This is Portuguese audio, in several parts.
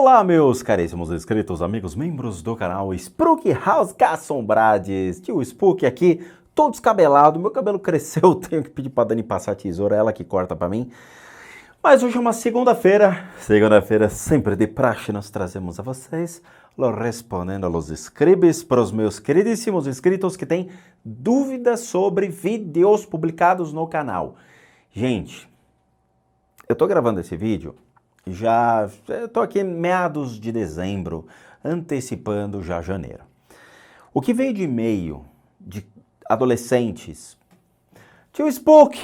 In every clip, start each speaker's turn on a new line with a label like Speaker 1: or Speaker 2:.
Speaker 1: Olá, meus caríssimos inscritos, amigos, membros do canal Spook House Assombrades. Tio Spook aqui, todo descabelado, meu cabelo cresceu, tenho que pedir pra Dani passar a tesoura, ela que corta pra mim. Mas hoje é uma segunda-feira sempre de praxe, nós trazemos a vocês, respondendo aos inscritos, para os meus queridíssimos inscritos que têm dúvidas sobre vídeos publicados no canal. Gente, eu tô gravando esse vídeo, estou aqui em meados de dezembro, antecipando já janeiro. O que veio de e-mail de adolescentes, tio Spook,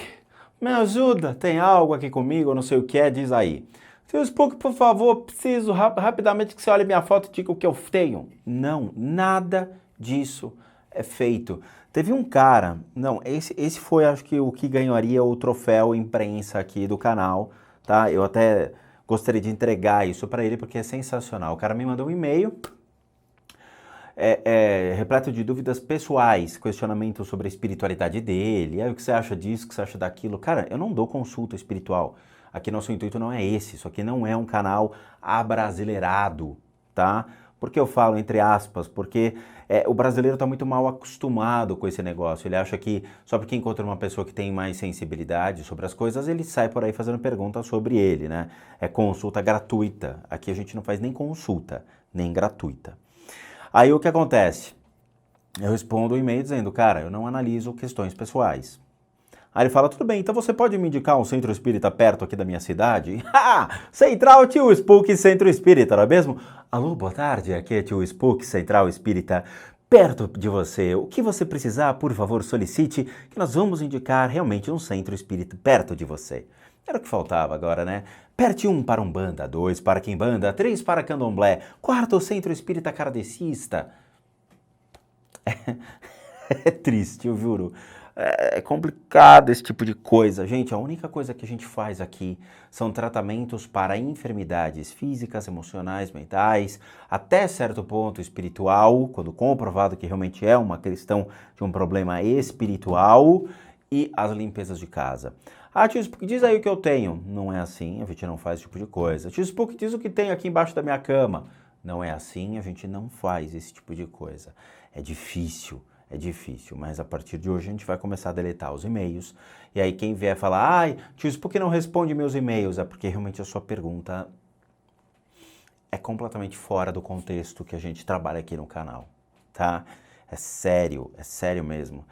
Speaker 1: me ajuda, tem algo aqui comigo, não sei o que é, diz aí. Tio Spook, por favor, preciso rapidamente que você olhe minha foto e diga o que eu tenho. Não, nada disso é feito. Teve um cara, não, esse foi acho que o que ganharia o troféu imprensa aqui do canal, tá? Eu até gostaria de entregar isso para ele porque é sensacional. O cara me mandou um e-mail repleto de dúvidas pessoais, questionamentos sobre a espiritualidade dele, o que você acha disso, o que você acha daquilo. Cara, eu não dou consulta espiritual. Aqui nosso intuito não é esse, isso aqui não é um canal abrasileirado, tá? Porque eu falo entre aspas, porque o brasileiro está muito mal acostumado com esse negócio. Ele acha que só porque encontra uma pessoa que tem mais sensibilidade sobre as coisas, ele sai por aí fazendo perguntas sobre ele, né? É consulta gratuita. Aqui a gente não faz nem consulta, nem gratuita. Aí o que acontece? Eu respondo o e-mail dizendo, cara, eu não analiso questões pessoais. Aí ele fala, tudo bem, então você pode me indicar um centro espírita perto aqui da minha cidade? Central Tio Spook Centro Espírita, não é mesmo? Alô, boa tarde, aqui é Tio Spook Central Espírita, perto de você. O que você precisar, por favor, solicite, que nós vamos indicar realmente um centro espírita perto de você. Era o que faltava agora, né? Perte 1 para Umbanda, 2 para Quimbanda, 3 para Candomblé, 4 Centro Espírita Kardecista. É triste, eu juro. É complicado esse tipo de coisa. Gente, a única coisa que a gente faz aqui são tratamentos para enfermidades físicas, emocionais, mentais, até certo ponto espiritual, quando comprovado que realmente é uma questão de um problema espiritual, e as limpezas de casa. Tio Spook, diz aí o que eu tenho. Não é assim, a gente não faz esse tipo de coisa. Tio Spook, diz o que tem aqui embaixo da minha cama. Não é assim, a gente não faz esse tipo de coisa. É difícil, mas a partir de hoje a gente vai começar a deletar os e-mails. E aí quem vier falar, tio Spook não responde meus e-mails, é porque realmente a sua pergunta é completamente fora do contexto que a gente trabalha aqui no canal, tá? É sério mesmo.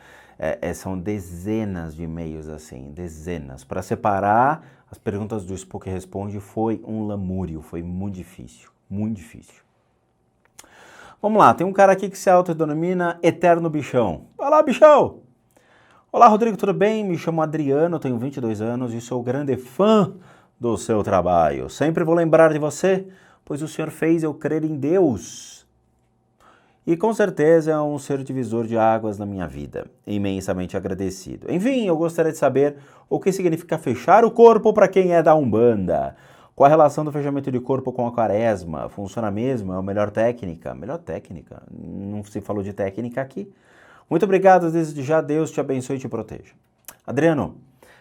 Speaker 1: São dezenas de e-mails assim, dezenas. Para separar as perguntas do Spook Responde foi um lamúrio, foi muito difícil, muito difícil. Vamos lá, tem um cara aqui que se autodenomina Eterno Bichão. Vai lá, bichão! Olá, Rodrigo, tudo bem? Me chamo Adriano, tenho 22 anos e sou grande fã do seu trabalho. Sempre vou lembrar de você, pois o senhor fez eu crer em Deus. E com certeza é um ser divisor de águas na minha vida, imensamente agradecido. Enfim, eu gostaria de saber o que significa fechar o corpo para quem é da Umbanda. Qual a relação do fechamento de corpo com a quaresma? Funciona mesmo? É a melhor técnica? Melhor técnica? Não se falou de técnica aqui. Muito obrigado, desde já, Deus te abençoe e te proteja. Adriano,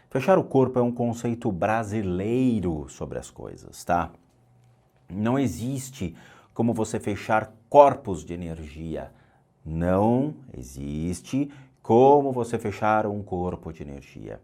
Speaker 1: fechar o corpo é um conceito brasileiro sobre as coisas, tá? Não existe como você fechar corpos de energia. Não existe como você fechar um corpo de energia.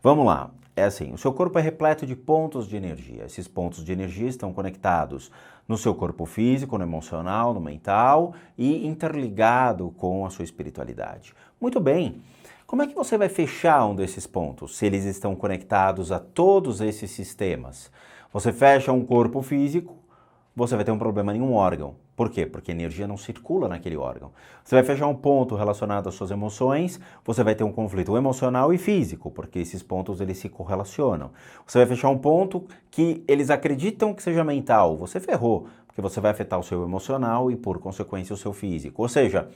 Speaker 1: Vamos lá, é assim, o seu corpo é repleto de pontos de energia. Esses pontos de energia estão conectados no seu corpo físico, no emocional, no mental e interligado com a sua espiritualidade. Muito bem, como é que você vai fechar um desses pontos, se eles estão conectados a todos esses sistemas? Você fecha um corpo físico, você vai ter um problema em um órgão. Por quê? Porque a energia não circula naquele órgão. Você vai fechar um ponto relacionado às suas emoções, você vai ter um conflito emocional e físico, porque esses pontos eles se correlacionam. Você vai fechar um ponto que eles acreditam que seja mental, você ferrou, porque você vai afetar o seu emocional e, por consequência, o seu físico. Ou seja,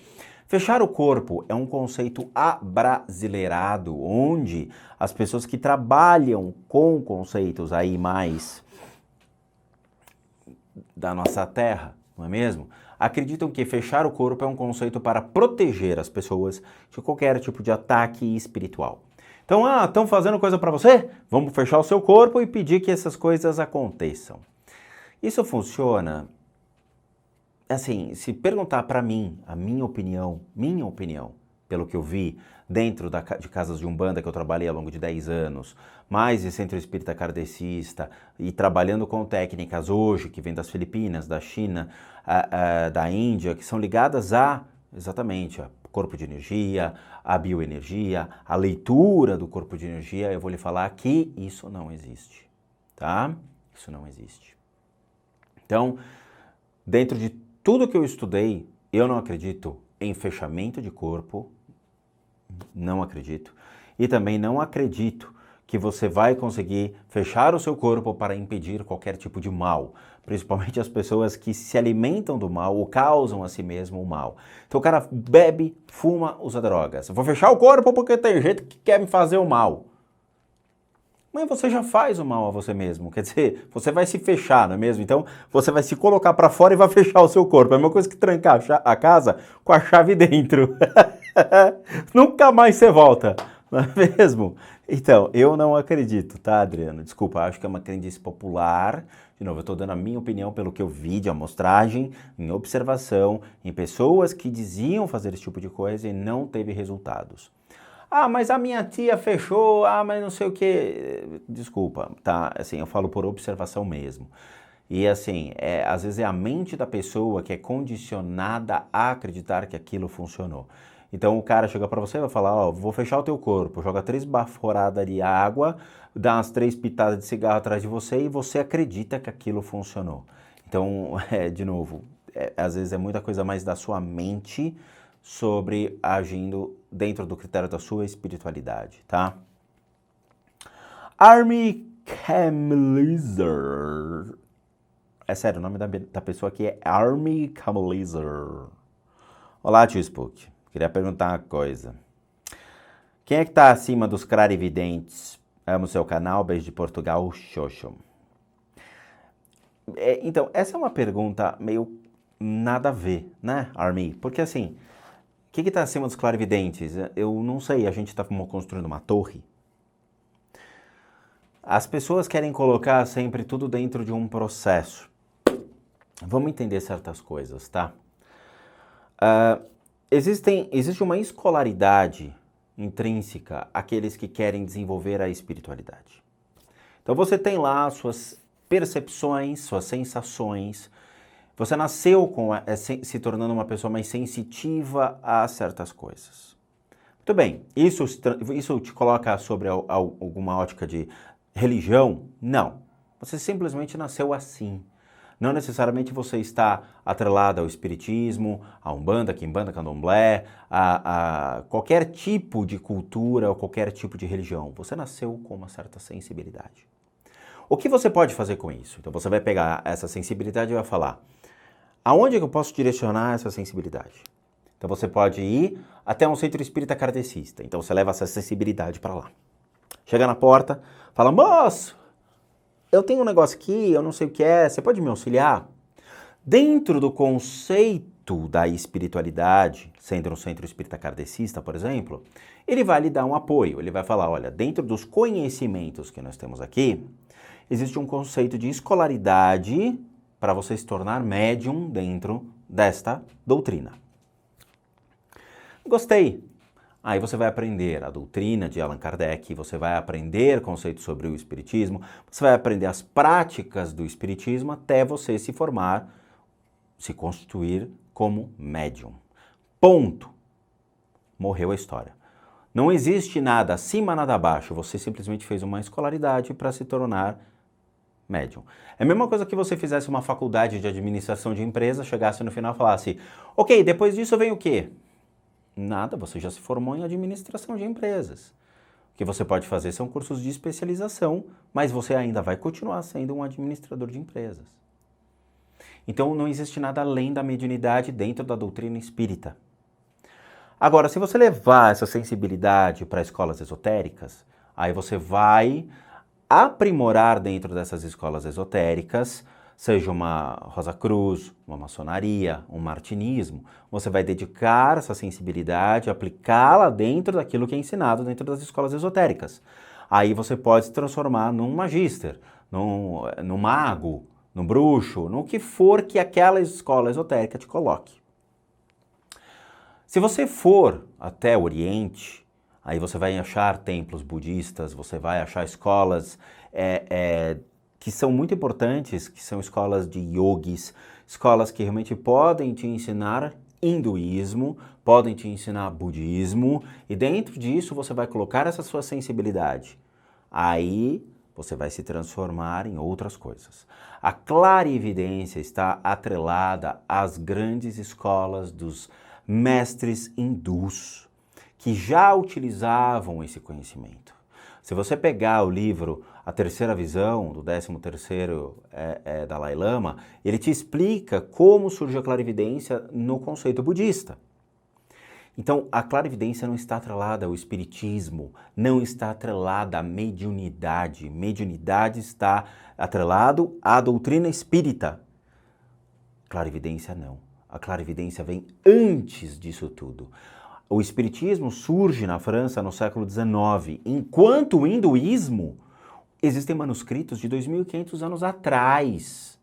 Speaker 1: fechar o corpo é um conceito abrasileirado, onde as pessoas que trabalham com conceitos aí mais da nossa terra, não é mesmo? Acreditam que fechar o corpo é um conceito para proteger as pessoas de qualquer tipo de ataque espiritual. Então, estão fazendo coisa para você? Vamos fechar o seu corpo e pedir que essas coisas aconteçam. Isso funciona, assim, se perguntar para mim, a minha opinião, pelo que eu vi dentro de casas de umbanda que eu trabalhei ao longo de 10 anos, mais de centro espírita kardecista e trabalhando com técnicas hoje que vêm das Filipinas, da China, da Índia, que são ligadas exatamente, a corpo de energia, a bioenergia, a leitura do corpo de energia, eu vou lhe falar que isso não existe, tá? Isso não existe. Então, dentro de tudo que eu estudei, eu não acredito em fechamento de corpo, não acredito. E também não acredito que você vai conseguir fechar o seu corpo para impedir qualquer tipo de mal, principalmente as pessoas que se alimentam do mal ou causam a si mesmo o mal. Então o cara bebe, fuma, usa drogas. Eu vou fechar o corpo porque tem gente que quer me fazer o mal. Mas você já faz o mal a você mesmo, quer dizer, você vai se fechar, não é mesmo? Então você vai se colocar para fora e vai fechar o seu corpo. É a mesma coisa que trancar a casa com a chave dentro. Nunca mais você volta, não é mesmo? Então, eu não acredito, tá, Adriano? Desculpa, acho que é uma crendice popular. De novo, eu estou dando a minha opinião pelo que eu vi de amostragem, em observação, em pessoas que diziam fazer esse tipo de coisa e não teve resultados. Ah, mas a minha tia fechou, mas não sei o quê. Desculpa, tá? Assim, eu falo por observação mesmo. E assim, às vezes é a mente da pessoa que é condicionada a acreditar que aquilo funcionou. Então o cara chega pra você e vai falar, ó, vou fechar o teu corpo, joga 3 baforadas de água, dá umas 3 pitadas de cigarro atrás de você e você acredita que aquilo funcionou. Então, de novo, às vezes é muita coisa mais da sua mente sobre agindo dentro do critério da sua espiritualidade, tá? Army Camelizer. É sério, o nome da pessoa aqui é Army Camelizer. Olá, tio Spook. Queria perguntar uma coisa. Quem é que tá acima dos clarividentes? Amo seu canal, beijo de Portugal, Xoxo. Então, essa é uma pergunta meio nada a ver, né, Army? Porque assim, o que está acima dos clarividentes? Eu não sei, a gente está construindo uma torre. As pessoas querem colocar sempre tudo dentro de um processo. Vamos entender certas coisas, tá? Existe uma escolaridade intrínseca àqueles que querem desenvolver a espiritualidade. Então você tem lá suas percepções, suas sensações. Você nasceu se tornando uma pessoa mais sensitiva a certas coisas. Muito bem, isso te coloca sobre alguma ótica de religião? Não. Você simplesmente nasceu assim. Não necessariamente você está atrelado ao espiritismo, a umbanda, quimbanda, candomblé, a qualquer tipo de cultura ou qualquer tipo de religião. Você nasceu com uma certa sensibilidade. O que você pode fazer com isso? Então você vai pegar essa sensibilidade e vai falar, aonde que eu posso direcionar essa sensibilidade? Então você pode ir até um centro espírita kardecista. Então você leva essa sensibilidade para lá. Chega na porta, fala, moço, eu tenho um negócio aqui, eu não sei o que é, você pode me auxiliar? Dentro do conceito da espiritualidade, sendo um centro espírita kardecista, por exemplo, ele vai lhe dar um apoio. Ele vai falar, olha, dentro dos conhecimentos que nós temos aqui, existe um conceito de escolaridade para você se tornar médium dentro desta doutrina. Gostei. Aí você vai aprender a doutrina de Allan Kardec, você vai aprender conceitos sobre o espiritismo, você vai aprender as práticas do espiritismo até você se formar, se constituir como médium. Ponto. Morreu a história. Não existe nada acima, nada abaixo. Você simplesmente fez uma escolaridade para se tornar médium. É a mesma coisa que você fizesse uma faculdade de administração de empresa, chegasse no final e falasse, ok, depois disso vem o quê? Nada, você já se formou em administração de empresas. O que você pode fazer são cursos de especialização, mas você ainda vai continuar sendo um administrador de empresas. Então não existe nada além da mediunidade dentro da doutrina espírita. Agora, se você levar essa sensibilidade para escolas esotéricas, aí você vai aprimorar dentro dessas escolas esotéricas, seja uma Rosa Cruz, uma maçonaria, um martinismo, você vai dedicar essa sensibilidade, aplicá-la dentro daquilo que é ensinado dentro das escolas esotéricas. Aí você pode se transformar num magíster, num mago, no bruxo, no que for que aquela escola esotérica te coloque. Se você for até o Oriente, aí você vai achar templos budistas, você vai achar escolas que são muito importantes, que são escolas de yogis, escolas que realmente podem te ensinar hinduísmo, podem te ensinar budismo, e dentro disso você vai colocar essa sua sensibilidade. Aí você vai se transformar em outras coisas. A clarividência está atrelada às grandes escolas dos mestres hindus, que já utilizavam esse conhecimento. Se você pegar o livro A Terceira Visão, do 13º Dalai Lama, ele te explica como surge a clarividência no conceito budista. Então, a clarividência não está atrelada ao espiritismo, não está atrelada à mediunidade. Mediunidade está atrelado à doutrina espírita. Clarividência não. A clarividência vem antes disso tudo. O espiritismo surge na França no século XIX, enquanto o hinduísmo existem manuscritos de 2.500 anos atrás.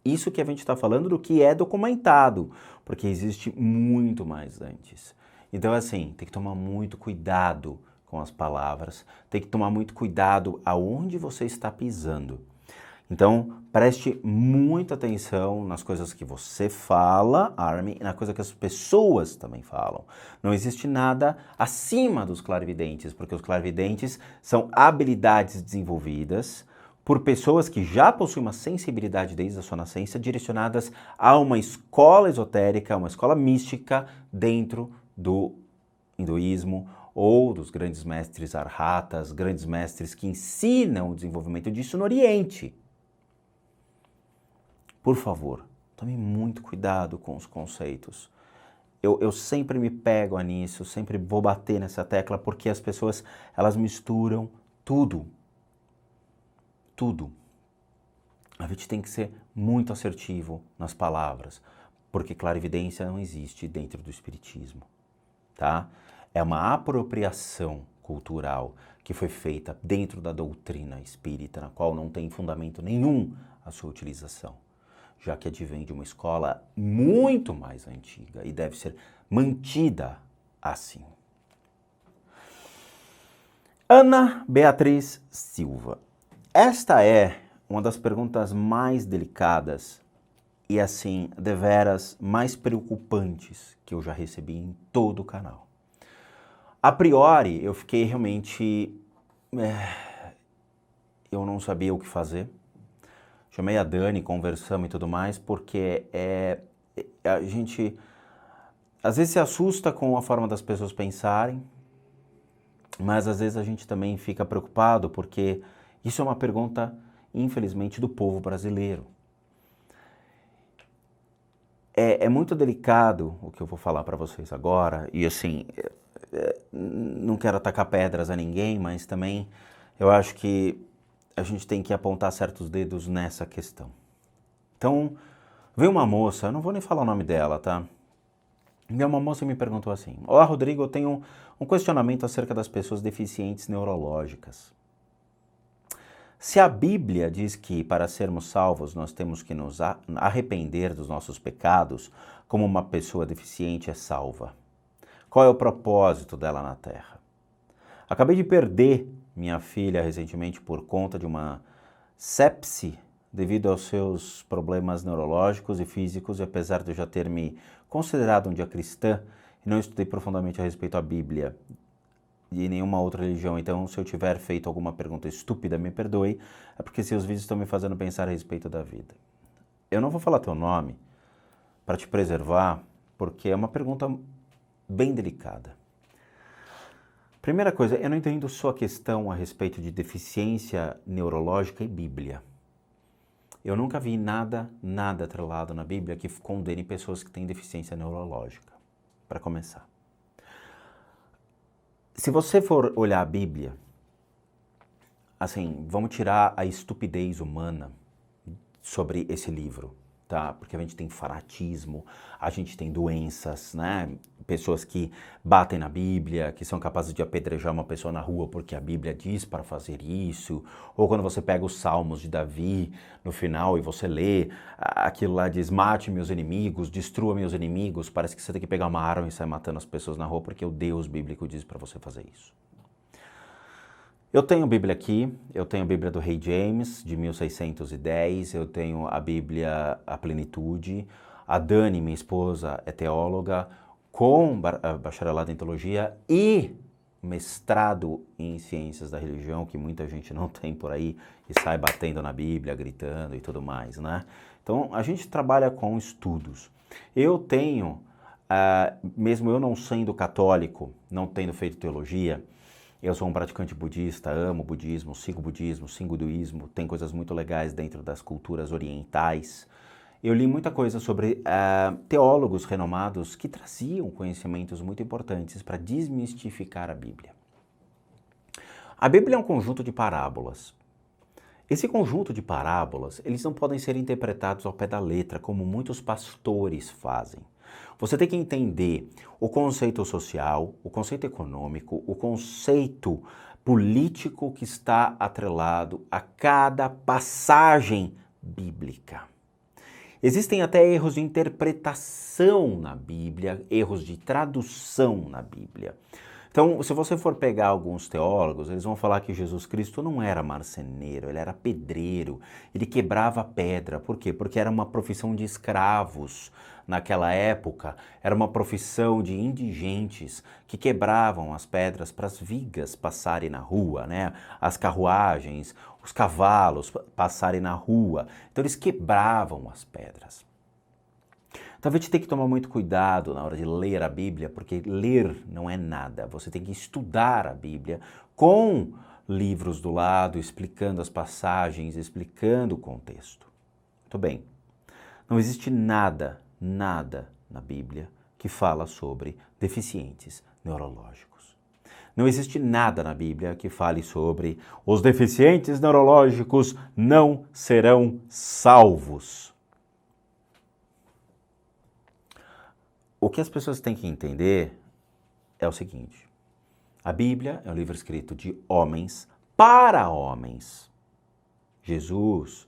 Speaker 1: Isso que a gente está falando do que é documentado, porque existe muito mais antes. Então, assim, tem que tomar muito cuidado com as palavras, tem que tomar muito cuidado aonde você está pisando. Então, preste muita atenção nas coisas que você fala, Armin, e na coisa que as pessoas também falam. Não existe nada acima dos clarividentes, porque os clarividentes são habilidades desenvolvidas por pessoas que já possuem uma sensibilidade desde a sua nascença, direcionadas a uma escola esotérica, uma escola mística dentro do hinduísmo ou dos grandes mestres arhatas, grandes mestres que ensinam o desenvolvimento disso no Oriente. Por favor, tome muito cuidado com os conceitos. Eu sempre me pego nisso, sempre vou bater nessa tecla, porque as pessoas, elas misturam tudo. Tudo. A gente tem que ser muito assertivo nas palavras, porque clarividência não existe dentro do espiritismo, tá? É uma apropriação cultural que foi feita dentro da doutrina espírita, na qual não tem fundamento nenhum a sua utilização, já que advém de uma escola muito mais antiga e deve ser mantida assim. Ana Beatriz Silva. Esta é uma das perguntas mais delicadas e, assim, deveras mais preocupantes que eu já recebi em todo o canal. A priori, eu fiquei realmente... eu não sabia o que fazer. Chamei a Dani, conversamos e tudo mais, porque a gente às vezes se assusta com a forma das pessoas pensarem, mas às vezes a gente também fica preocupado porque isso é uma pergunta, infelizmente, do povo brasileiro. É muito delicado o que eu vou falar para vocês agora, e assim, não quero atacar pedras a ninguém, mas também eu acho que a gente tem que apontar certos dedos nessa questão. Então, veio uma moça, eu não vou nem falar o nome dela, tá? Veio uma moça e me perguntou assim: Olá, Rodrigo, eu tenho um questionamento acerca das pessoas deficientes neurológicas. Se a Bíblia diz que para sermos salvos nós temos que nos arrepender dos nossos pecados, como uma pessoa deficiente é salva, qual é o propósito dela na Terra? Acabei de perder minha filha recentemente por conta de uma sepse devido aos seus problemas neurológicos e físicos, e apesar de eu já ter me considerado um dia cristã e não estudei profundamente a respeito da Bíblia e nenhuma outra religião, então se eu tiver feito alguma pergunta estúpida, me perdoe, é porque seus vídeos estão me fazendo pensar a respeito da vida. Eu não vou falar teu nome para te preservar, porque é uma pergunta bem delicada. Primeira coisa, eu não entendo sua questão a respeito de deficiência neurológica e Bíblia. Eu nunca vi nada atrelado na Bíblia que condene pessoas que têm deficiência neurológica, para começar. Se você for olhar a Bíblia, assim, vamos tirar a estupidez humana sobre esse livro, tá? Porque a gente tem fanatismo, a gente tem doenças, né? pessoas que batem na Bíblia, que são capazes de apedrejar uma pessoa na rua porque a Bíblia diz para fazer isso, ou quando você pega os Salmos de Davi no final e você lê, aquilo lá diz, mate meus inimigos, destrua meus inimigos, parece que você tem que pegar uma arma e sair matando as pessoas na rua porque o Deus bíblico diz para você fazer isso. Eu tenho a Bíblia aqui, eu tenho a Bíblia do Rei James, de 1610, eu tenho a Bíblia A Plenitude, a Dani, minha esposa, é teóloga, com bacharelado em teologia e mestrado em ciências da religião, que muita gente não tem por aí, e sai batendo na Bíblia, gritando e tudo mais, né? Então, a gente trabalha com estudos. Eu tenho, mesmo eu não sendo católico, não tendo feito teologia, eu sou um praticante budista, amo budismo, sigo hinduísmo, tem coisas muito legais dentro das culturas orientais. Eu li muita coisa sobre teólogos renomados que traziam conhecimentos muito importantes para desmistificar a Bíblia. A Bíblia é um conjunto de parábolas. Esse conjunto de parábolas, eles não podem ser interpretados ao pé da letra, como muitos pastores fazem. Você tem que entender o conceito social, o conceito econômico, o conceito político que está atrelado a cada passagem bíblica. Existem até erros de interpretação na Bíblia, erros de tradução na Bíblia. Então, se você for pegar alguns teólogos, eles vão falar que Jesus Cristo não era marceneiro, ele era pedreiro, ele quebrava pedra. Por quê? Porque era uma profissão de escravos naquela época, era uma profissão de indigentes que quebravam as pedras para as vigas passarem na rua, né? As carruagens, os cavalos passarem na rua. Então, eles quebravam as pedras. Talvez a gente tenha que tomar muito cuidado na hora de ler a Bíblia, porque ler não é nada. Você tem que estudar a Bíblia com livros do lado, explicando as passagens, explicando o contexto. Muito bem. Não existe nada na Bíblia que fala sobre deficientes neurológicos. Não existe nada na Bíblia que fale sobre os deficientes neurológicos não serão salvos. O que as pessoas têm que entender é o seguinte: a Bíblia é um livro escrito de homens para homens. Jesus,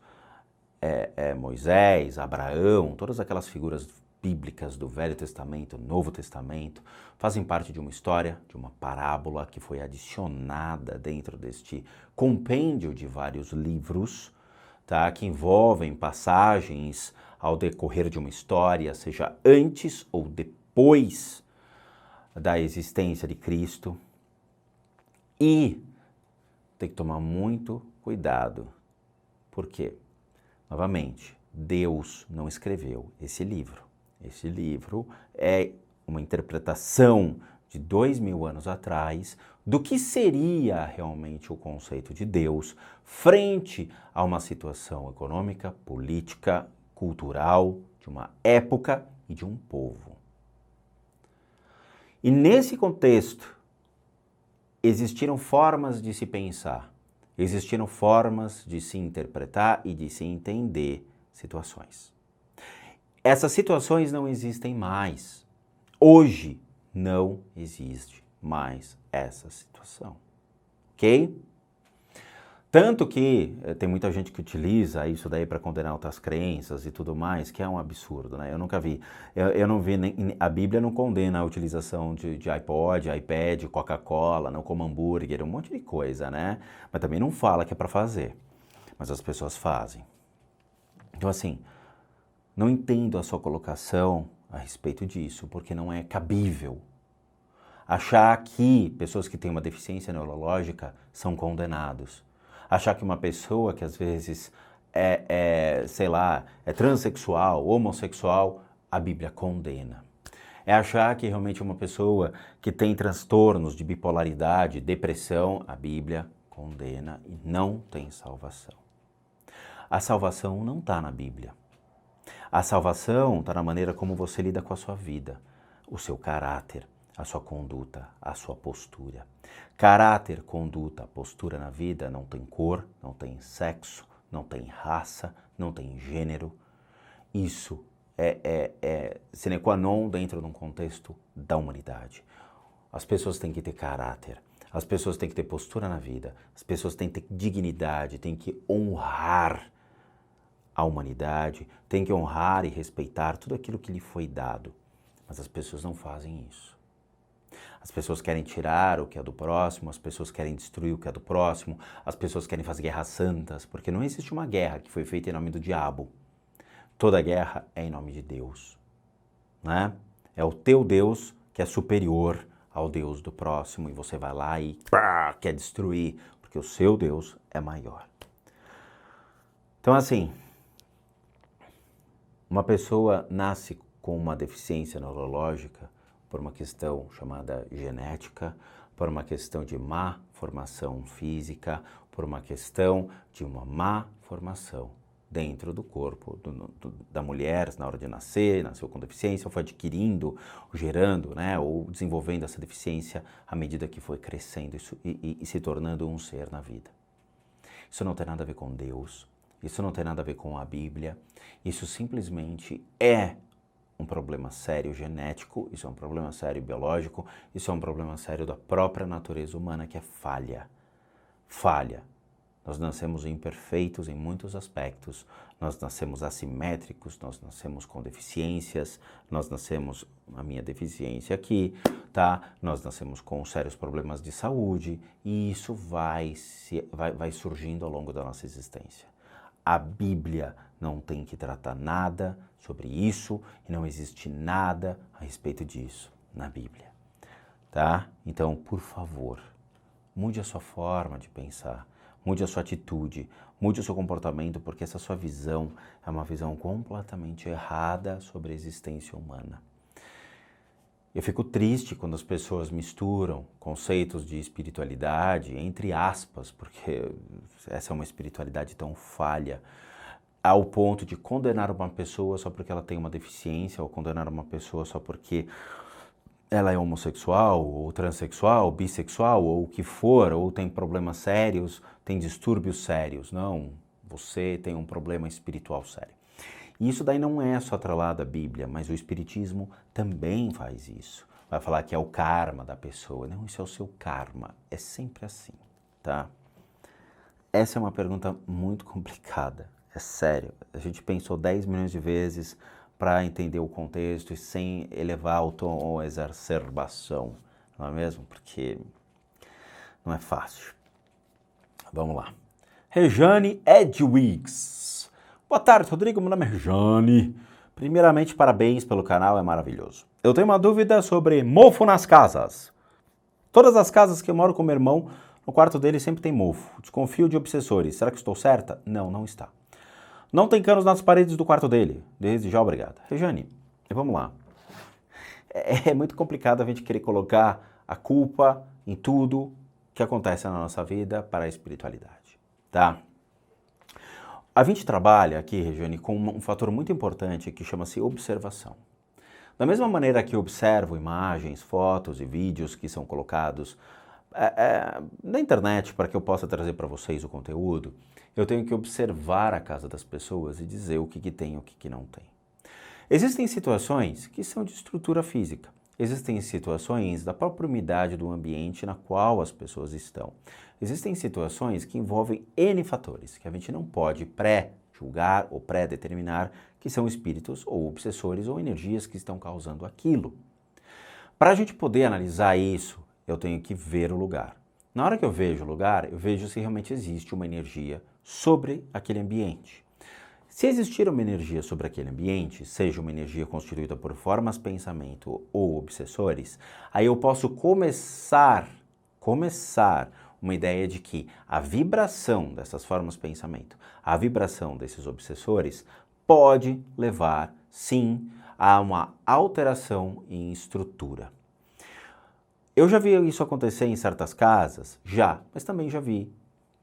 Speaker 1: Moisés, Abraão, todas aquelas figuras bíblicas do Velho Testamento, Novo Testamento, fazem parte de uma história, de uma parábola que foi adicionada dentro deste compêndio de vários livros, tá, que envolvem passagens ao decorrer de uma história, seja antes ou depois da existência de Cristo. E tem que tomar muito cuidado. Por quê? Novamente, Deus não escreveu esse livro. Esse livro é uma interpretação de 2000 anos atrás do que seria realmente o conceito de Deus frente a uma situação econômica, política, cultural, de uma época e de um povo. E nesse contexto, existiram formas de se pensar, existiram formas de se interpretar e de se entender situações. Essas situações não existem mais. Hoje não existe mais essa situação, ok? Tanto que tem muita gente que utiliza isso daí para condenar outras crenças e tudo mais, que é um absurdo, né? Eu nunca vi, eu não vi, a Bíblia não condena a utilização de iPod, iPad, Coca-Cola, não como hambúrguer, um monte de coisa, né? Mas também não fala que é para fazer, mas as pessoas fazem. Então assim, não entendo a sua colocação a respeito disso, porque não é cabível achar que pessoas que têm uma deficiência neurológica são condenados. Achar que uma pessoa que às vezes sei lá, é transexual, homossexual, a Bíblia condena. É achar que realmente uma pessoa que tem transtornos de bipolaridade, depressão, a Bíblia condena e não tem salvação. A salvação não está na Bíblia. A salvação está na maneira como você lida com a sua vida, o seu caráter, a sua conduta, a sua postura. Caráter, conduta, postura na vida não tem cor, não tem sexo, não tem raça, não tem gênero. Isso sine qua non dentro de um contexto da humanidade. As pessoas têm que ter caráter, as pessoas têm que ter postura na vida, as pessoas têm que ter dignidade, têm que honrar a humanidade, têm que honrar e respeitar tudo aquilo que lhe foi dado. Mas as pessoas não fazem isso. As pessoas querem tirar o que é do próximo, as pessoas querem destruir o que é do próximo, as pessoas querem fazer guerras santas, porque não existe uma guerra que foi feita em nome do diabo. Toda guerra é em nome de Deus, né? É o teu Deus que é superior ao Deus do próximo e você vai lá e quer destruir, porque o seu Deus é maior. Então, assim, uma pessoa nasce com uma deficiência neurológica por uma questão chamada genética, por uma questão de má formação física, por uma questão de uma má formação dentro do corpo da mulher, na hora de nascer, nasceu com deficiência, ou foi adquirindo, gerando, né, ou desenvolvendo essa deficiência à medida que foi crescendo e se tornando um ser na vida. Isso não tem nada a ver com Deus, isso não tem nada a ver com a Bíblia, isso simplesmente é um problema sério genético, isso é um problema sério biológico, isso é um problema sério da própria natureza humana, que é falha. Falha. Nós nascemos imperfeitos em muitos aspectos, nós nascemos assimétricos, nós nascemos com deficiências, nós nascemos, a minha deficiência aqui, tá? Nós nascemos com sérios problemas de saúde e isso vai surgindo ao longo da nossa existência. A Bíblia não tem que tratar nada sobre isso e não existe nada a respeito disso na Bíblia, tá? Então, por favor, mude a sua forma de pensar, mude a sua atitude, mude o seu comportamento, porque essa sua visão é uma visão completamente errada sobre a existência humana. Eu fico triste quando as pessoas misturam conceitos de espiritualidade, entre aspas, porque essa é uma espiritualidade tão falha, ao ponto de condenar uma pessoa só porque ela tem uma deficiência, ou condenar uma pessoa só porque ela é homossexual, ou transexual, bissexual, ou o que for, ou tem problemas sérios, tem distúrbios sérios. Não, você tem um problema espiritual sério. E isso daí não é só atrelado à Bíblia, mas o Espiritismo também faz isso. Vai falar que é o karma da pessoa. Não, isso é o seu karma. É sempre assim, tá? Essa é uma pergunta muito complicada, é sério. A gente pensou 10 milhões de vezes para entender o contexto e sem elevar o tom ou exacerbação, não é mesmo? Porque não é fácil. Vamos lá. Rejane Edwigs. Boa tarde, Rodrigo. Meu nome é Rejane. Primeiramente, parabéns pelo canal, é maravilhoso. Eu tenho uma dúvida sobre mofo nas casas. Todas as casas que eu moro com meu irmão, no quarto dele sempre tem mofo. Desconfio de obsessores. Será que estou certa? Não, não está. Não tem canos nas paredes do quarto dele. Desde já, obrigado. Rejane, vamos lá. É muito complicado a gente querer colocar a culpa em tudo que acontece na nossa vida para a espiritualidade, tá? A gente trabalha aqui, Rejane, com um fator muito importante que chama-se observação. Da mesma maneira que eu observo imagens, fotos e vídeos que são colocados na internet para que eu possa trazer para vocês o conteúdo, eu tenho que observar a casa das pessoas e dizer o que tem e o que não tem. Existem situações que são de estrutura física. Existem situações da própria umidade do ambiente na qual as pessoas estão. Existem situações que envolvem N fatores, que a gente não pode pré-julgar ou pré-determinar que são espíritos ou obsessores ou energias que estão causando aquilo. Para a gente poder analisar isso, eu tenho que ver o lugar. Na hora que eu vejo o lugar, eu vejo se realmente existe uma energia sobre aquele ambiente. Se existir uma energia sobre aquele ambiente, seja uma energia constituída por formas pensamento ou obsessores, aí eu posso começar uma ideia de que a vibração dessas formas pensamento, a vibração desses obsessores, pode levar, sim, a uma alteração em estrutura. Eu já vi isso acontecer em certas casas, mas também já vi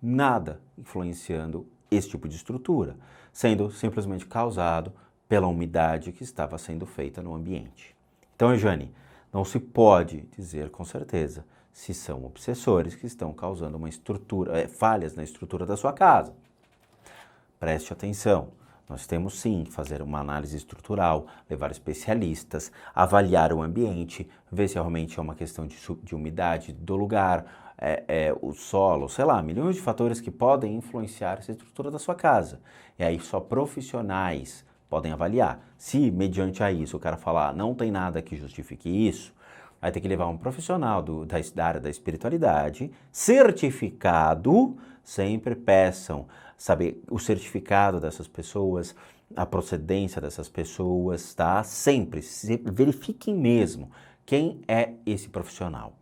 Speaker 1: nada influenciando esse tipo de estrutura, sendo simplesmente causado pela umidade que estava sendo feita no ambiente. Então, Jane, não se pode dizer com certeza se são obsessores que estão causando uma estrutura, falhas na estrutura da sua casa. Preste atenção, Nós temos sim que fazer uma análise estrutural, levar especialistas, avaliar o ambiente, ver se realmente é uma questão de umidade do lugar, o solo, sei lá, milhões de fatores que podem influenciar essa estrutura da sua casa. E aí só profissionais podem avaliar. Se, mediante a isso, o cara falar não tem nada que justifique isso, vai ter que levar um profissional da área da espiritualidade, certificado, sempre peçam saber o certificado dessas pessoas, a procedência dessas pessoas, tá? Sempre, verifiquem mesmo quem é esse profissional,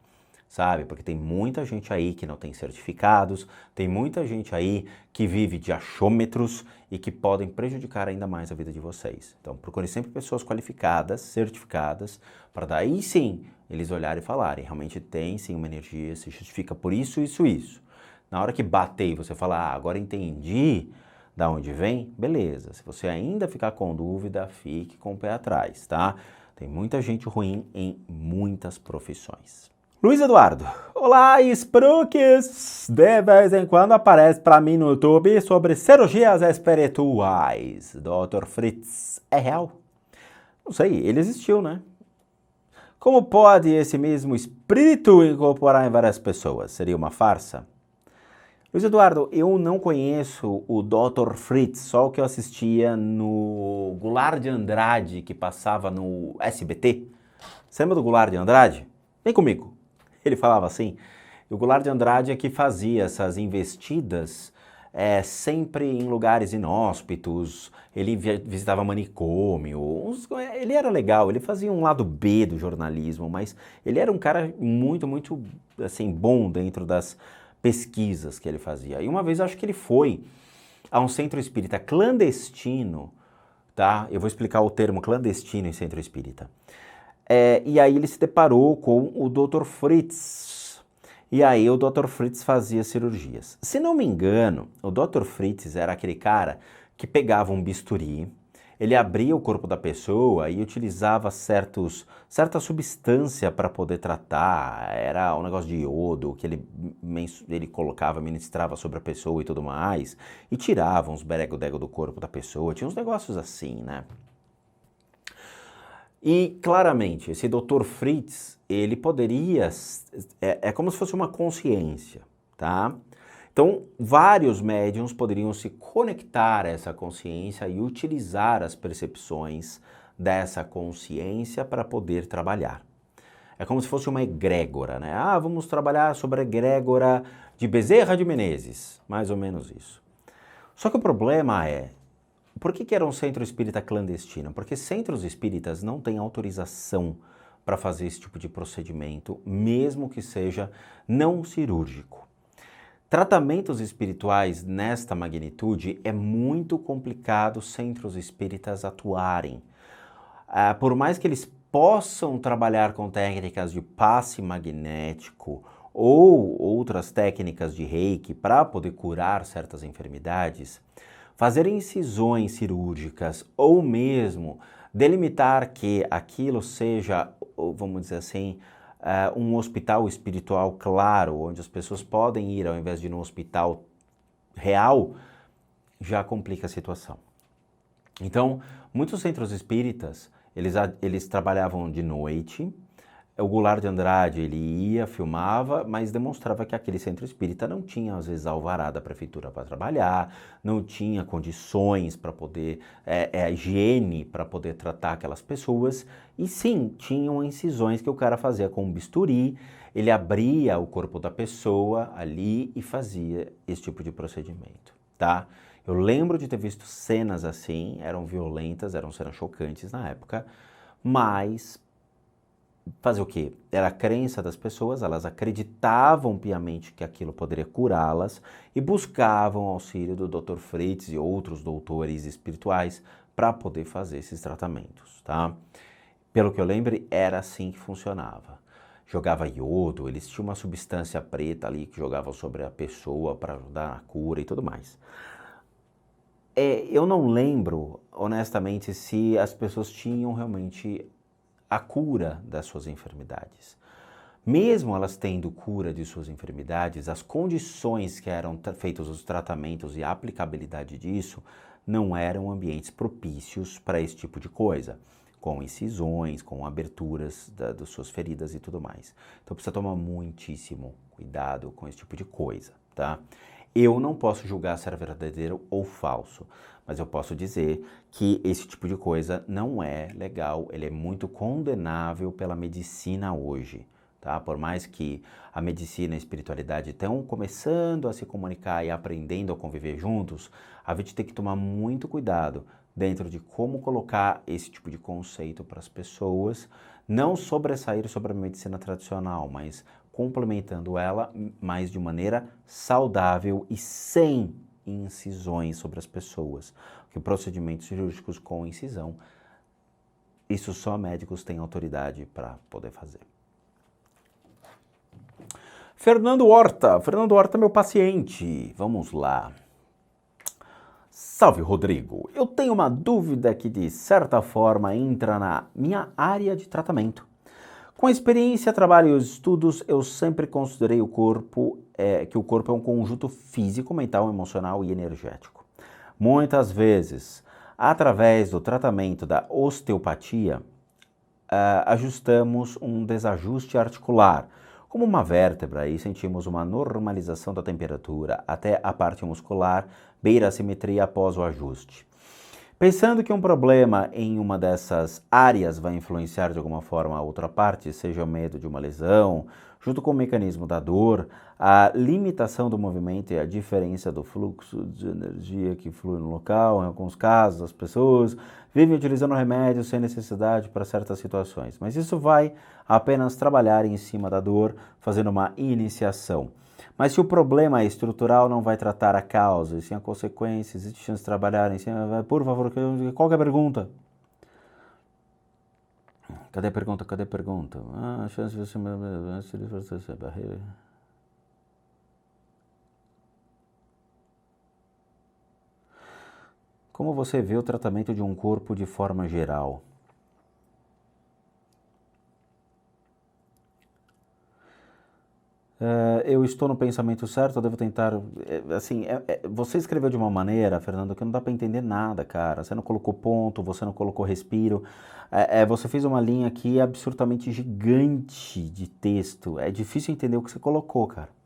Speaker 1: sabe? Porque tem muita gente aí que não tem certificados, tem muita gente aí que vive de achômetros e que podem prejudicar ainda mais a vida de vocês. Então, procure sempre pessoas qualificadas, certificadas, para daí sim eles olharem e falarem, realmente tem sim uma energia, se justifica por isso, isso, isso. Na hora que bater e você falar, agora entendi da onde vem, beleza. Se você ainda ficar com dúvida, fique com o pé atrás, tá? Tem muita gente ruim em muitas profissões. Luiz Eduardo, olá, Spruques! De vez em quando aparece para mim no YouTube sobre cirurgias espirituais. Dr. Fritz, é real? Não sei, ele existiu, né? Como pode esse mesmo espírito incorporar em várias pessoas? Seria uma farsa? Luiz Eduardo, eu não conheço o Dr. Fritz, só o que eu assistia no Goulart de Andrade, que passava no SBT. Você lembra do Goulart de Andrade? Vem comigo. Ele falava assim, o Goulart de Andrade é que fazia essas investidas sempre em lugares inóspitos, ele visitava manicômio, ele era legal, ele fazia um lado B do jornalismo, mas ele era um cara muito, muito assim, bom dentro das pesquisas que ele fazia. E uma vez acho que ele foi a um centro espírita clandestino, tá? Eu vou explicar o termo clandestino em centro espírita. E aí ele se deparou com o Dr. Fritz. E aí o Dr. Fritz fazia cirurgias. Se não me engano, o Dr. Fritz era aquele cara que pegava um bisturi, ele abria o corpo da pessoa e utilizava certa substância para poder tratar. Era um negócio de iodo que ele colocava, ministrava sobre a pessoa e tudo mais. E tirava uns berego-dego do corpo da pessoa. Tinha uns negócios assim, né? E claramente, esse Dr. Fritz, ele poderia... É como se fosse uma consciência, tá? Então, vários médiums poderiam se conectar a essa consciência e utilizar as percepções dessa consciência para poder trabalhar. É como se fosse uma egrégora, né? Ah, vamos trabalhar sobre a egrégora de Bezerra de Menezes. Mais ou menos isso. Só que o problema é, por que era um centro espírita clandestino? Porque centros espíritas não têm autorização para fazer esse tipo de procedimento, mesmo que seja não cirúrgico. Tratamentos espirituais nesta magnitude é muito complicado centros espíritas atuarem. Por mais que eles possam trabalhar com técnicas de passe magnético ou outras técnicas de reiki para poder curar certas enfermidades, fazer incisões cirúrgicas ou mesmo delimitar que aquilo seja, vamos dizer assim, um hospital espiritual claro, onde as pessoas podem ir ao invés de ir num hospital real, já complica a situação. Então, muitos centros espíritas, eles trabalhavam de noite. O Goulart de Andrade, ele ia, filmava, mas demonstrava que aquele centro espírita não tinha, às vezes, alvará da prefeitura para trabalhar, não tinha condições para poder, higiene para poder tratar aquelas pessoas. E sim, tinham incisões que o cara fazia com um bisturi, ele abria o corpo da pessoa ali e fazia esse tipo de procedimento, tá? Eu lembro de ter visto cenas assim, eram violentas, eram cenas chocantes na época, mas... fazer o quê? Era a crença das pessoas, elas acreditavam piamente que aquilo poderia curá-las e buscavam o auxílio do Dr. Fritz e outros doutores espirituais para poder fazer esses tratamentos, tá? Pelo que eu lembro, era assim que funcionava. Jogava iodo, eles tinham uma substância preta ali que jogavam sobre a pessoa para ajudar na cura e tudo mais. Eu não lembro, honestamente, se as pessoas tinham realmente a cura das suas enfermidades. Mesmo elas tendo cura de suas enfermidades, as condições que eram feitos os tratamentos e a aplicabilidade disso não eram ambientes propícios para esse tipo de coisa, com incisões, com aberturas das suas feridas e tudo mais. Então precisa tomar muitíssimo cuidado com esse tipo de coisa, tá? Eu não posso julgar se era verdadeiro ou falso, mas eu posso dizer que esse tipo de coisa não é legal, ele é muito condenável pela medicina hoje, tá? Por mais que a medicina e a espiritualidade estão começando a se comunicar e aprendendo a conviver juntos, a gente tem que tomar muito cuidado dentro de como colocar esse tipo de conceito para as pessoas, não sobressair sobre a medicina tradicional, mas complementando ela, mas de maneira saudável e sem incisões sobre as pessoas. Porque procedimentos cirúrgicos com incisão, isso só médicos têm autoridade para poder fazer. Fernando Horta, meu paciente, vamos lá. Salve, Rodrigo. Eu tenho uma dúvida que, de certa forma, entra na minha área de tratamento. Com a experiência, trabalho e os estudos, eu sempre considerei que o corpo é um conjunto físico, mental, emocional e energético. Muitas vezes, através do tratamento da osteopatia, ajustamos um desajuste articular, como uma vértebra, e sentimos uma normalização da temperatura até a parte muscular beira a simetria após o ajuste. Pensando que um problema em uma dessas áreas vai influenciar de alguma forma a outra parte, seja o medo de uma lesão, junto com o mecanismo da dor, a limitação do movimento e a diferença do fluxo de energia que flui no local, em alguns casos as pessoas vivem utilizando remédios sem necessidade para certas situações, mas isso vai apenas trabalhar em cima da dor, fazendo uma iniciação. Mas se o problema é estrutural, não vai tratar a causa, e sim a consequência, existe chance de trabalhar em cima. Por favor, qual que é a pergunta? Cadê a pergunta? A chance de você... barreira... Como você vê o tratamento de um corpo de forma geral? Eu estou no pensamento certo, eu devo tentar... você escreveu de uma maneira, Fernando, que não dá para entender nada, cara. Você não colocou ponto, você não colocou respiro. Você fez uma linha aqui absurdamente gigante de texto. É difícil entender o que você colocou, cara.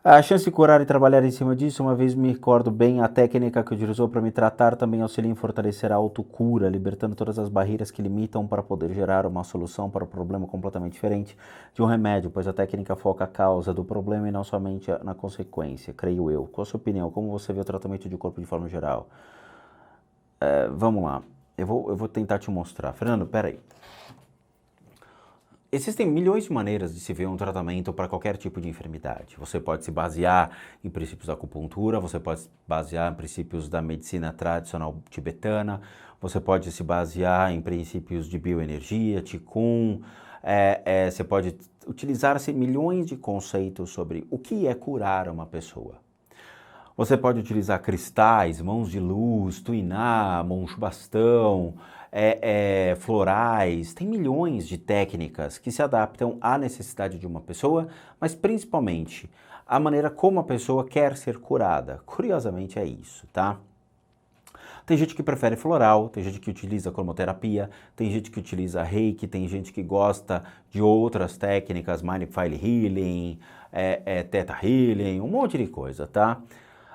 Speaker 1: A chance de curar e trabalhar em cima disso, uma vez me recordo bem, a técnica que utilizou para me tratar também auxilia em fortalecer a autocura, libertando todas as barreiras que limitam para poder gerar uma solução para um problema completamente diferente de um remédio, pois a técnica foca a causa do problema e não somente na consequência, creio eu. Qual a sua opinião? Como você vê o tratamento de corpo de forma geral? Vamos lá, eu vou tentar te mostrar. Fernando, peraí. Existem milhões de maneiras de se ver um tratamento para qualquer tipo de enfermidade. Você pode se basear em princípios da acupuntura, você pode se basear em princípios da medicina tradicional tibetana, você pode se basear em princípios de bioenergia, Qigong, você pode utilizar-se milhões de conceitos sobre o que é curar uma pessoa. Você pode utilizar cristais, mãos de luz, tuiná, moncho bastão, florais, tem milhões de técnicas que se adaptam à necessidade de uma pessoa, mas principalmente à maneira como a pessoa quer ser curada. Curiosamente é isso, tá? Tem gente que prefere floral, tem gente que utiliza cromoterapia, tem gente que utiliza reiki, tem gente que gosta de outras técnicas, mindful healing, theta healing, um monte de coisa, tá?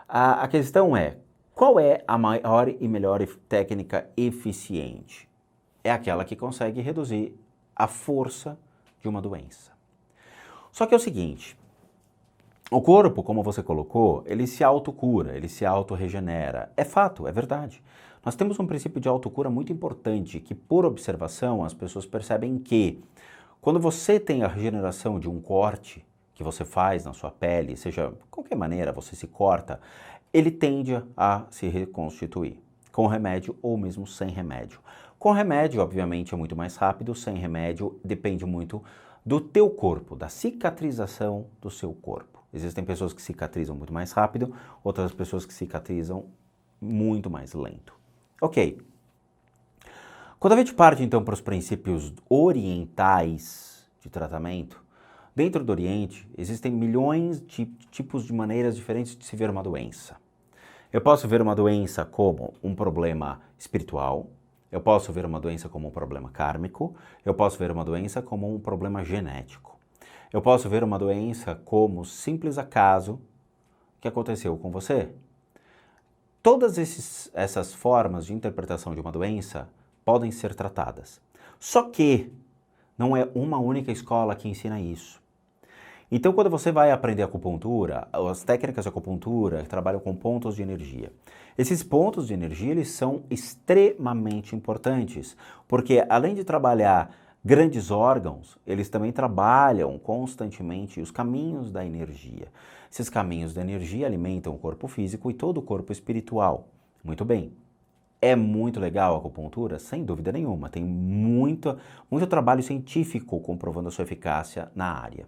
Speaker 1: A questão é, qual é a maior e melhor técnica eficiente? É aquela que consegue reduzir a força de uma doença. Só que é o seguinte, o corpo, como você colocou, ele se autocura, ele se autorregenera. É fato, é verdade. Nós temos um princípio de autocura muito importante, que por observação as pessoas percebem que quando você tem a regeneração de um corte que você faz na sua pele, seja de qualquer maneira você se corta, ele tende a se reconstituir, com remédio ou mesmo sem remédio. Com remédio, obviamente, é muito mais rápido, sem remédio depende muito do teu corpo, da cicatrização do seu corpo. Existem pessoas que cicatrizam muito mais rápido, outras pessoas que cicatrizam muito mais lento. Ok. Quando a gente parte então para os princípios orientais de tratamento, dentro do Oriente existem milhões de tipos de maneiras diferentes de se ver uma doença. Eu posso ver uma doença como um problema espiritual, eu posso ver uma doença como um problema kármico, eu posso ver uma doença como um problema genético. Eu posso ver uma doença como simples acaso que aconteceu com você. Todas essas formas de interpretação de uma doença podem ser tratadas. Só que não é uma única escola que ensina isso. Então, quando você vai aprender acupuntura, as técnicas de acupuntura trabalham com pontos de energia. Esses pontos de energia, eles são extremamente importantes, porque além de trabalhar grandes órgãos, eles também trabalham constantemente os caminhos da energia. Esses caminhos da energia alimentam o corpo físico e todo o corpo espiritual. Muito bem. É muito legal a acupuntura? Sem dúvida nenhuma. Tem muito trabalho científico comprovando a sua eficácia na área.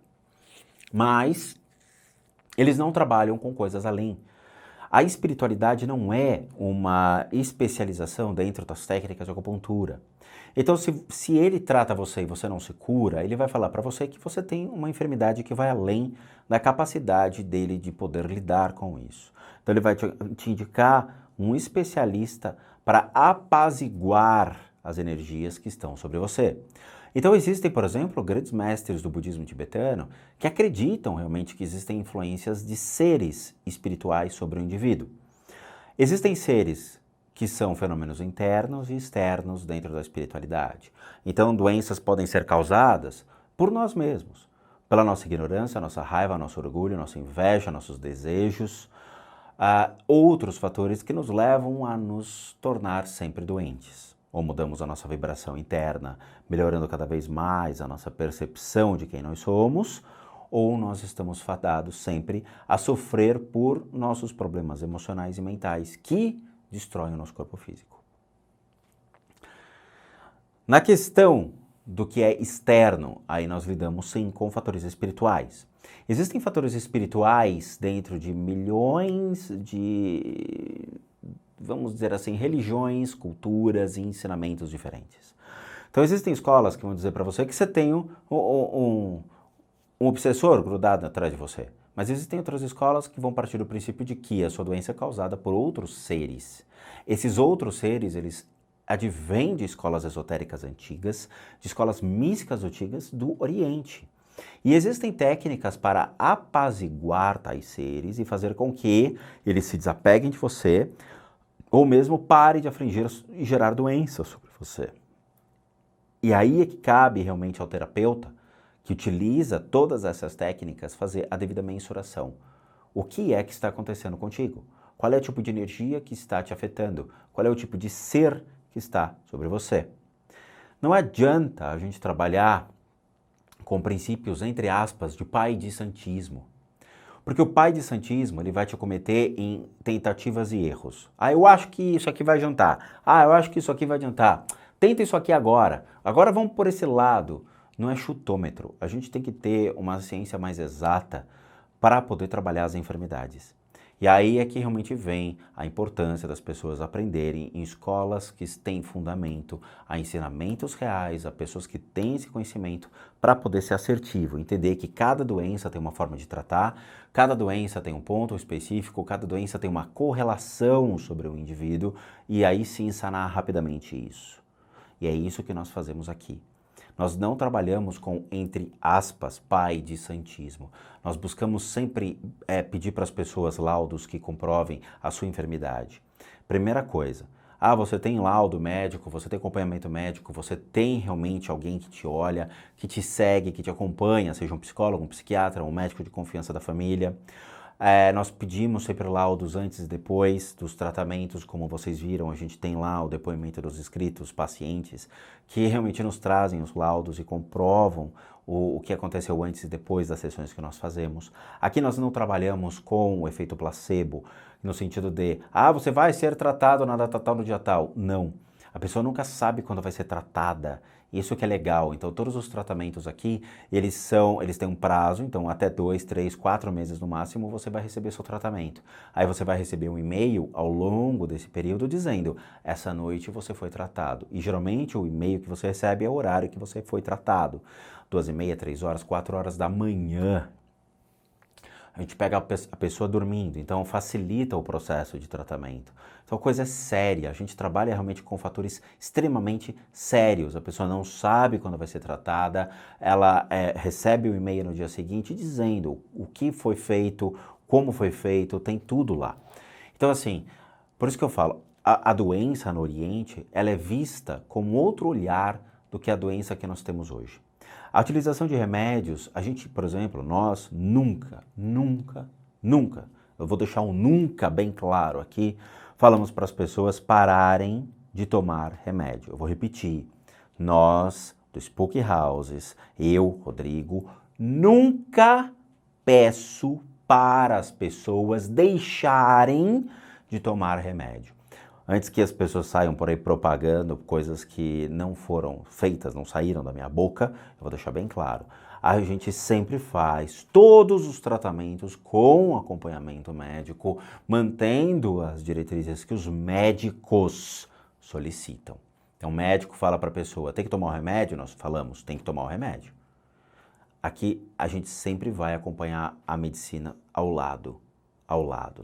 Speaker 1: Mas eles não trabalham com coisas além. A espiritualidade não é uma especialização dentro das técnicas de acupuntura. Então, se ele trata você e você não se cura, ele vai falar para você que você tem uma enfermidade que vai além da capacidade dele de poder lidar com isso. Então, ele vai te indicar um especialista para apaziguar as energias que estão sobre você. Então existem, por exemplo, grandes mestres do budismo tibetano que acreditam realmente que existem influências de seres espirituais sobre o indivíduo. Existem seres que são fenômenos internos e externos dentro da espiritualidade. Então doenças podem ser causadas por nós mesmos, pela nossa ignorância, nossa raiva, nosso orgulho, nossa inveja, nossos desejos, outros fatores que nos levam a nos tornar sempre doentes. Ou mudamos a nossa vibração interna, melhorando cada vez mais a nossa percepção de quem nós somos, ou nós estamos fadados sempre a sofrer por nossos problemas emocionais e mentais que destroem o nosso corpo físico. Na questão do que é externo, aí nós lidamos sim com fatores espirituais. Existem fatores espirituais dentro de milhões de, vamos dizer assim, religiões, culturas e ensinamentos diferentes. Então existem escolas que vão dizer para você que você tem um obsessor grudado atrás de você. Mas existem outras escolas que vão partir do princípio de que a sua doença é causada por outros seres. Esses outros seres, eles advêm de escolas esotéricas antigas, de escolas místicas antigas do Oriente. E existem técnicas para apaziguar tais seres e fazer com que eles se desapeguem de você, ou mesmo pare de afligir e gerar doenças sobre você. E aí é que cabe realmente ao terapeuta, que utiliza todas essas técnicas, fazer a devida mensuração. O que é que está acontecendo contigo? Qual é o tipo de energia que está te afetando? Qual é o tipo de ser que está sobre você? Não adianta a gente trabalhar com princípios, entre aspas, de pai de santismo. Porque o pai de santismo, ele vai te cometer em tentativas e erros. Ah, eu acho que isso aqui vai adiantar. Ah, eu acho que isso aqui vai adiantar. Tenta isso aqui agora. Agora vamos por esse lado. Não é chutômetro. A gente tem que ter uma ciência mais exata para poder trabalhar as enfermidades. E aí é que realmente vem a importância das pessoas aprenderem em escolas que têm fundamento, a ensinamentos reais, a pessoas que têm esse conhecimento para poder ser assertivo, entender que cada doença tem uma forma de tratar, cada doença tem um ponto específico, cada doença tem uma correlação sobre o indivíduo e aí sim sanar rapidamente isso. E é isso que nós fazemos aqui. Nós não trabalhamos com, entre aspas, pai de santismo. Nós buscamos sempre pedir para as pessoas laudos que comprovem a sua enfermidade. Primeira coisa, você tem laudo médico, você tem acompanhamento médico, você tem realmente alguém que te olha, que te segue, que te acompanha, seja um psicólogo, um psiquiatra, um médico de confiança da família. Nós pedimos sempre laudos antes e depois dos tratamentos, como vocês viram, a gente tem lá o depoimento dos inscritos, pacientes, que realmente nos trazem os laudos e comprovam o que aconteceu antes e depois das sessões que nós fazemos. Aqui nós não trabalhamos com o efeito placebo, no sentido de, você vai ser tratado na data tal, no dia tal. Não. A pessoa nunca sabe quando vai ser tratada. Isso que é legal. Então, todos os tratamentos aqui, eles têm um prazo, então até 2, 3, 4 meses no máximo, você vai receber seu tratamento. Aí você vai receber um e-mail ao longo desse período dizendo, essa noite você foi tratado. E geralmente o e-mail que você recebe é o horário que você foi tratado. 2h30, 3 horas, 4 horas da manhã. a gente pega a pessoa dormindo, então facilita o processo de tratamento. Então a coisa é séria, a gente trabalha realmente com fatores extremamente sérios. A pessoa não sabe quando vai ser tratada, ela recebe o e-mail no dia seguinte dizendo o que foi feito, como foi feito, tem tudo lá. Então assim, por isso que eu falo, a doença no Oriente, ela é vista com outro olhar do que a doença que nós temos hoje. A utilização de remédios, a gente, por exemplo, nós nunca, eu vou deixar um nunca bem claro aqui, falamos para as pessoas pararem de tomar remédio. Eu vou repetir, nós, do Spook Houses, eu, Rodrigo, nunca peço para as pessoas deixarem de tomar remédio. Antes que as pessoas saiam por aí propagando coisas que não foram feitas, não saíram da minha boca, eu vou deixar bem claro. A gente sempre faz todos os tratamentos com acompanhamento médico, mantendo as diretrizes que os médicos solicitam. Então o médico fala para a pessoa, tem que tomar o remédio? Nós falamos, tem que tomar o remédio. Aqui a gente sempre vai acompanhar a medicina ao lado.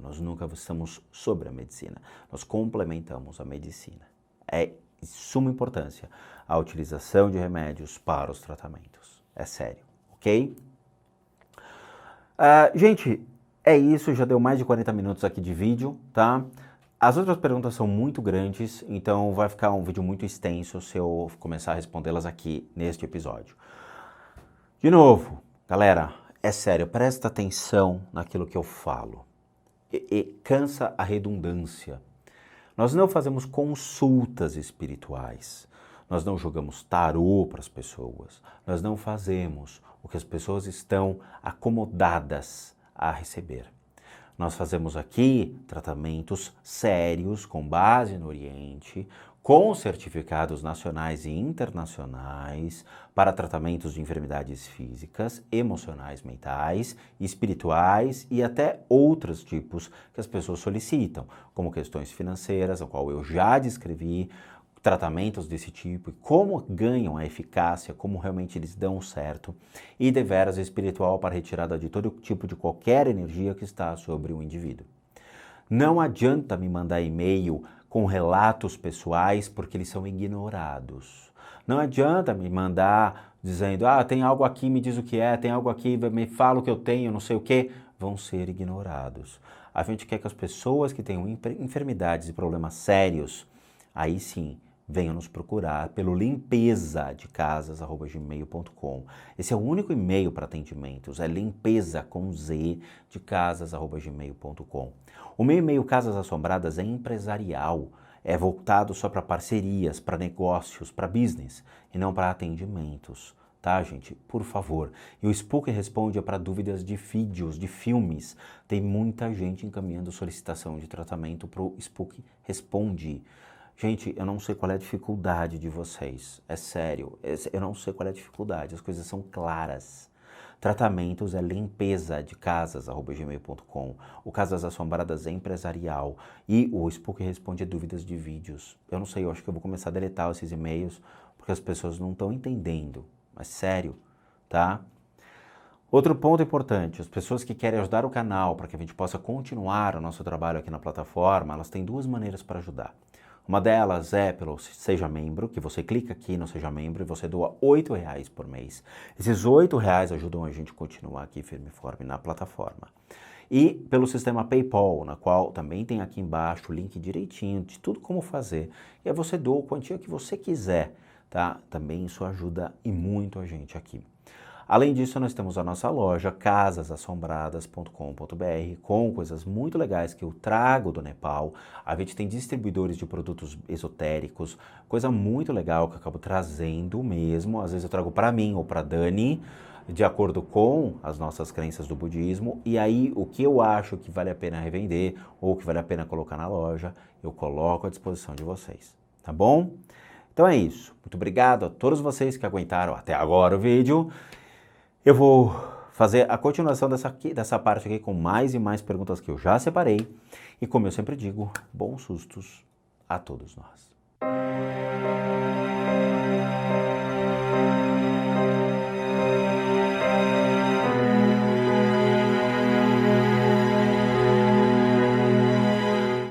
Speaker 1: Nós nunca estamos sobre a medicina, nós complementamos a medicina. É de suma importância a utilização de remédios para os tratamentos, é sério, ok? Gente, é isso, já deu mais de 40 minutos aqui de vídeo, tá? As outras perguntas são muito grandes, então vai ficar um vídeo muito extenso se eu começar a respondê-las aqui neste episódio. De novo, galera, é sério, presta atenção naquilo que eu falo. E cansa a redundância. Nós não fazemos consultas espirituais, nós não jogamos tarô para as pessoas, nós não fazemos o que as pessoas estão acomodadas a receber. Nós fazemos aqui tratamentos sérios com base no Oriente, com certificados nacionais e internacionais para tratamentos de enfermidades físicas, emocionais, mentais, espirituais e até outros tipos que as pessoas solicitam, como questões financeiras, a qual eu já descrevi, tratamentos desse tipo e como ganham a eficácia, como realmente eles dão certo, e deveras espiritual para retirada de todo tipo de qualquer energia que está sobre o indivíduo. Não adianta me mandar e-mail com relatos pessoais porque eles são ignorados. Não adianta me mandar dizendo, tem algo aqui, me diz o que é, tem algo aqui, me fala o que eu tenho, não sei o que, vão ser ignorados. A gente quer que as pessoas que tenham enfermidades e problemas sérios, aí sim, venham nos procurar pelo limpeza-de-casas@gmail.com. Esse é o único e-mail para atendimentos, é limpeza com Z de casas@gmail.com. O meu e-mail Casas Assombradas é empresarial, é voltado só para parcerias, para negócios, para business e não para atendimentos. Tá, gente? Por favor. E o Spook Responde é para dúvidas de vídeos, de filmes. Tem muita gente encaminhando solicitação de tratamento para o Spook Responde. Gente, eu não sei qual é a dificuldade de vocês, é sério, eu não sei qual é a dificuldade, as coisas são claras. Tratamentos é limpeza de casas@gmail.com, o Casas Assombradas é empresarial e o Spook Responde dúvidas de vídeos. Eu não sei, eu acho que eu vou começar a deletar esses e-mails porque as pessoas não estão entendendo, mas sério, tá? Outro ponto importante, as pessoas que querem ajudar o canal para que a gente possa continuar o nosso trabalho aqui na plataforma, elas têm duas maneiras para ajudar. Uma delas é pelo Seja Membro, que você clica aqui no Seja Membro e você doa R$8 por mês. Esses R$8 ajudam a gente a continuar aqui firme e forte na plataforma. E pelo sistema PayPal, na qual também tem aqui embaixo o link direitinho de tudo como fazer. E aí você doa a quantia que você quiser, tá? Também isso ajuda e muito a gente aqui. Além disso, nós temos a nossa loja casasassombradas.com.br com coisas muito legais que eu trago do Nepal. A gente tem distribuidores de produtos esotéricos, coisa muito legal que eu acabo trazendo mesmo. Às vezes eu trago para mim ou para Dani, de acordo com as nossas crenças do budismo. E aí, o que eu acho que vale a pena revender ou que vale a pena colocar na loja, eu coloco à disposição de vocês, tá bom? Então é isso. Muito obrigado a todos vocês que aguentaram até agora o vídeo. Eu vou fazer a continuação dessa parte aqui com mais e mais perguntas que eu já separei. E como eu sempre digo, bons sustos a todos nós.